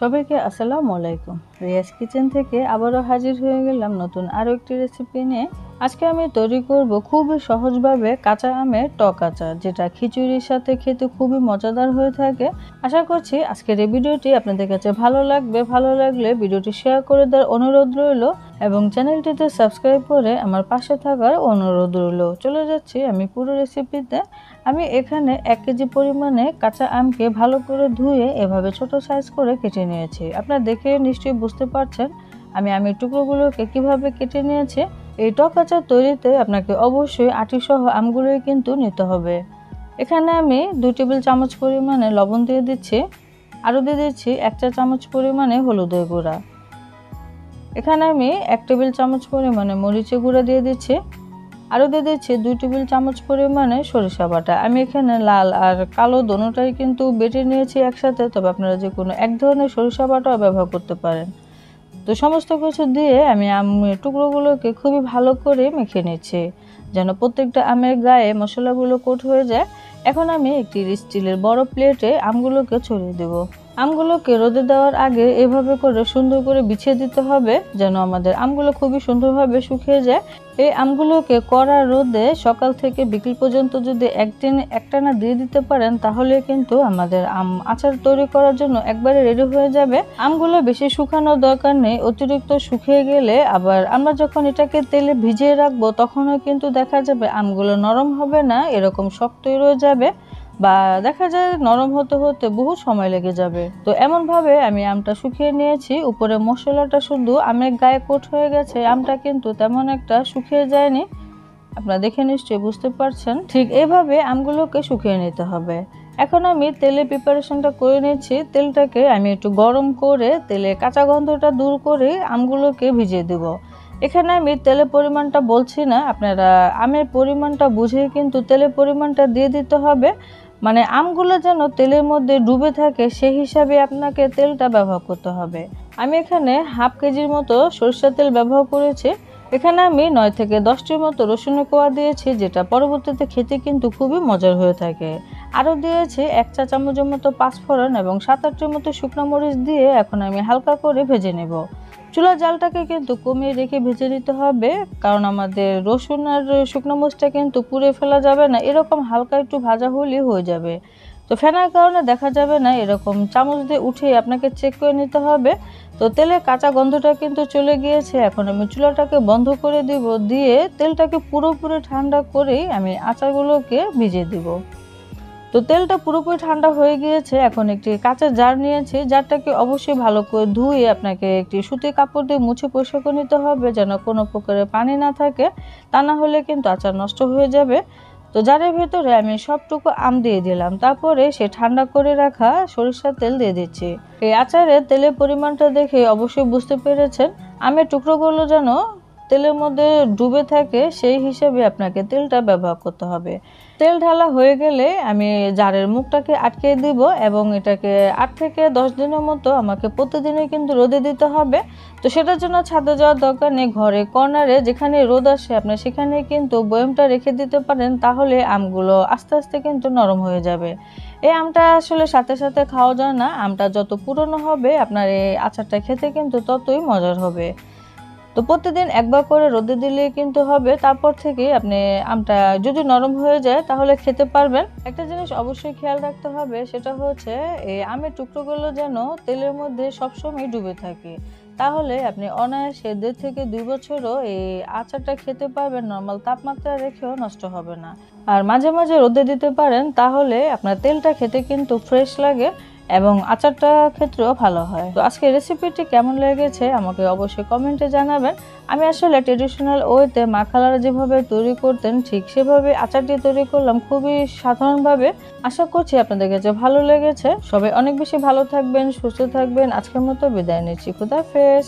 সবাইকে আসসালামু আলাইকুম। রিয়াজ কিচেন থেকে আবারও হাজির হয়ে গেলাম নতুন আরও একটি রেসিপি নিয়ে। আজকে আমি তৈরি করব খুবই সহজভাবে কাঁচা আমের টক আচার, যেটা খিচুড়ির সাথে খেতে খুবই মজাদার হয়ে থাকে। আশা করছি আজকের এই ভিডিওটি আপনাদের কাছে ভালো লাগবে। ভালো লাগলে ভিডিওটি শেয়ার করে দেওয়ার অনুরোধ রইল এবং চ্যানেলটিতে সাবস্ক্রাইব করে আমার পাশে থাকার অনুরোধ রইল। চলে যাচ্ছি আমি পুরো রেসিপিতে। আমি এখানে 1 কেজি পরিমাণে কাঁচা আমকে ভালো করে ধুয়ে এভাবে ছোট সাইজ করে কেটে নিয়েছি। আপনারা দেখে নিশ্চয়ই বুঝতে পারছেন আমি আমের টুকরোগুলোকে কিভাবে কেটে নিয়েছি। এই টক আচার তৈরিতে আপনাকে অবশ্যই আটি সহ আমগুলোই কিন্তু নিতে হবে। এখানে আমি 2 টেবিল চামচ পরিমাণে লবণ দিয়ে দিচ্ছি, আরও দিয়ে দিচ্ছি 1 চা চামচ পরিমাণে হলুদের গুঁড়া। এখানে আমি 1 টেবিল চামচ পরিমাণে মরিচের গুঁড়া দিয়ে দিচ্ছি, আরও দিয়ে দিচ্ছি 2 টেবিল চামচ পরিমাণে সরিষা বাটা। আমি এখানে লাল আর কালো দোনোটাই কিন্তু বেটে নিয়েছি একসাথে, তবে আপনারা যে কোনো এক ধরনের সরিষা বাটাও ব্যবহার করতে পারেন। তো সমস্ত কিছু দিয়ে আমি আমের টুকরোগুলোকে খুবই ভালো করে মেখে নিচ্ছি, যেন প্রত্যেকটা আমের গায়ে মশলাগুলো কোট হয়ে যায়। এখন আমি একটি স্টিলের বড় প্লেটে আমগুলোকে ছড়িয়ে দেব। আমগুলোকে রোদে দেওয়ার আগে এভাবে করে সুন্দর করে বিছিয়ে দিতে হবে, যেন আমাদের আমগুলো খুবই সুন্দরভাবে শুকিয়ে যায়। এই আমগুলোকে কড়া রোদে সকাল থেকে বিকেল পর্যন্ত যদি একটানা দিয়ে দিতে পারেন, তাহলে কিন্তু আমাদের আম আচার তৈরি করার জন্য একবারে রেডি হয়ে যাবে। আমগুলো বেশি শুকানোর দরকার নেই, অতিরিক্ত শুকিয়ে গেলে আবার আমরা যখন এটাকে তেলে ভিজিয়ে রাখবো তখনও কিন্তু দেখা যাবে আমগুলো নরম হবে না, এরকম শক্তই রয়ে যাবে, বা দেখা যায় নরম হতে হতে বহু সময় লেগে যাবে। তো এমনভাবে আমি আমটা শুকিয়ে নিয়েছি, উপরে মশলাটা শুধু আমের গায়ে কোট হয়ে গেছে, আমটা কিন্তু তেমন একটা শুকিয়ে যায়নি। আপনারা দেখে নিশ্চয়ই বুঝতে পারছেন। ঠিক এইভাবে আমগুলোকে শুকিয়ে নিতে হবে। এখন আমি তেলে প্রিপারেশনটা করে নিচ্ছি। তেলটাকে আমি একটু গরম করে তেলে কাঁচা গন্ধটা দূর করে আমগুলোকে ভিজিয়ে দেব। এখানে আমি তেলের পরিমাণটা বলছি না, আপনারা আমের পরিমাণটা বুঝেই কিন্তু তেলের পরিমাণটা দিয়ে দিতে হবে। মানে আমগুলো যেন তেলের মধ্যে ডুবে থাকে সেই হিসাবে আপনাকে তেলটা ব্যবহার করতে হবে। আমি এখানে হাফ কেজির মতো সরিষার তেল ব্যবহার করেছি। এখানে আমি 9 থেকে 10টির মতো রসুনের কোয়া দিয়েছি, যেটা পরবর্তীতে খেতে কিন্তু খুবই মজার হয়ে থাকে। আরও দিয়েছি 1 চা চামচের মতো পাঁচফোড়ন এবং 7-8টির মতো শুকনো মরিচ দিয়ে এখন আমি হালকা করে ভেজে নেব। চুলার জালটাকে কিন্তু কমিয়ে রেখে ভেজে নিতে হবে, কারণ আমাদের রসুন আর শুকনো মরিচটা কিন্তু পুড়ে ফেলা যাবে না, এরকম হালকা একটু ভাজা হলেই হয়ে যাবে। তো ফেনার কারণে দেখা যাবে না, এরকম চামচ দিয়ে উঠে আপনাকে চেক করে নিতে হবে। তো তেলের কাঁচা গন্ধটা কিন্তু চলে গিয়েছে। এখন আমি চুলাটাকে বন্ধ করে দিব, দিয়ে তেলটাকে পুরোপুরি ঠান্ডা করেই আমি আচারগুলোকে ভিজিয়ে দিব। তো তেলটা পুরোপুরি ঠান্ডা হয়ে গিয়েছে। এখন একটি কাঁচা জার নিয়েছি, জারটাকে অবশ্যই ভালো করে ধুয়ে আপনাকে একটি সুতির কাপড় দিয়ে মুছে পরিষ্কার করে নিতে হবে, যেন কোনো প্রকারের পানি না থাকে, তা না হলে কিন্তু আচার নষ্ট হয়ে যাবে। তো জারের ভেতরে আমি সবটুকু আম দিয়ে দিলাম, তারপরে সে ঠান্ডা করে রাখা সরিষার তেল দিয়ে দিচ্ছি। এই আচারে তেলের পরিমাণটা দেখে অবশ্যই বুঝতে পেরেছেন, আমের টুকরোগুলো যেন তেলের মধ্যে ডুবে থাকে সেই হিসেবে আপনাকে তেলটা ব্যবহার করতে হবে। তেল ঢালা হয়ে গেলে আমি জারের মুখটাকে আটকে দিব এবং এটাকে 8 থেকে 10 দিনের মতো আমাকে প্রতিদিনই কিন্তু রোদে দিতে হবে। তো সেটার জন্য ছাদে যাওয়ার দরকার নেই, ঘরে কর্নারে যেখানে রোদ আসে আপনি সেখানে কিন্তু বয়ামটা রেখে দিতে পারেন, তাহলে আমগুলো আস্তে আস্তে কিন্তু নরম হয়ে যাবে। এই আমটা আসলে সাথে সাথে খাওয়া যায় না, আমটা যত পুরনো হবে আপনার এই আচারটা খেতে কিন্তু ততই মজার হবে। তো প্রতিদিন একবার করে রোদে দিলে কিন্তু হবে, তারপর থেকে আপনি আমটা যদি নরম হয়ে যায় তাহলে খেতে পারবেন। একটা জিনিস অবশ্যই খেয়াল রাখতে হবে, সেটা হচ্ছে এই আমের টুকরোগুলো যেন তেলের মধ্যে সবসময় ডুবে থাকে, তাহলে আপনি অনায়াসে 1.5 থেকে 2 বছরও এই আচারটা খেতে পারবেন, নর্মাল তাপমাত্রা রেখেও নষ্ট হবে না। আর মাঝে মাঝে রোদে দিতে পারেন, তাহলে আপনার তেলটা খেতে কিন্তু ফ্রেশ লাগে এবং আচারটা ক্ষেত্রেও ভালো হয়। তো আজকে রেসিপিটি কেমন লেগেছে আমাকে অবশ্যই কমেন্টে জানাবেন। আমি আসলে ট্রেডিশনাল ওয়েতে মা খালারা যেভাবে তৈরি করতেন ঠিক সেভাবে আচারটি তৈরি করলাম, খুবই সাধারণভাবে। আশা করছি আপনাদের কাছে ভালো লেগেছে। সবাই অনেক বেশি ভালো থাকবেন, সুস্থ থাকবেন। আজকের মতো বিদায় নিচ্ছি। খুদা হাফেজ।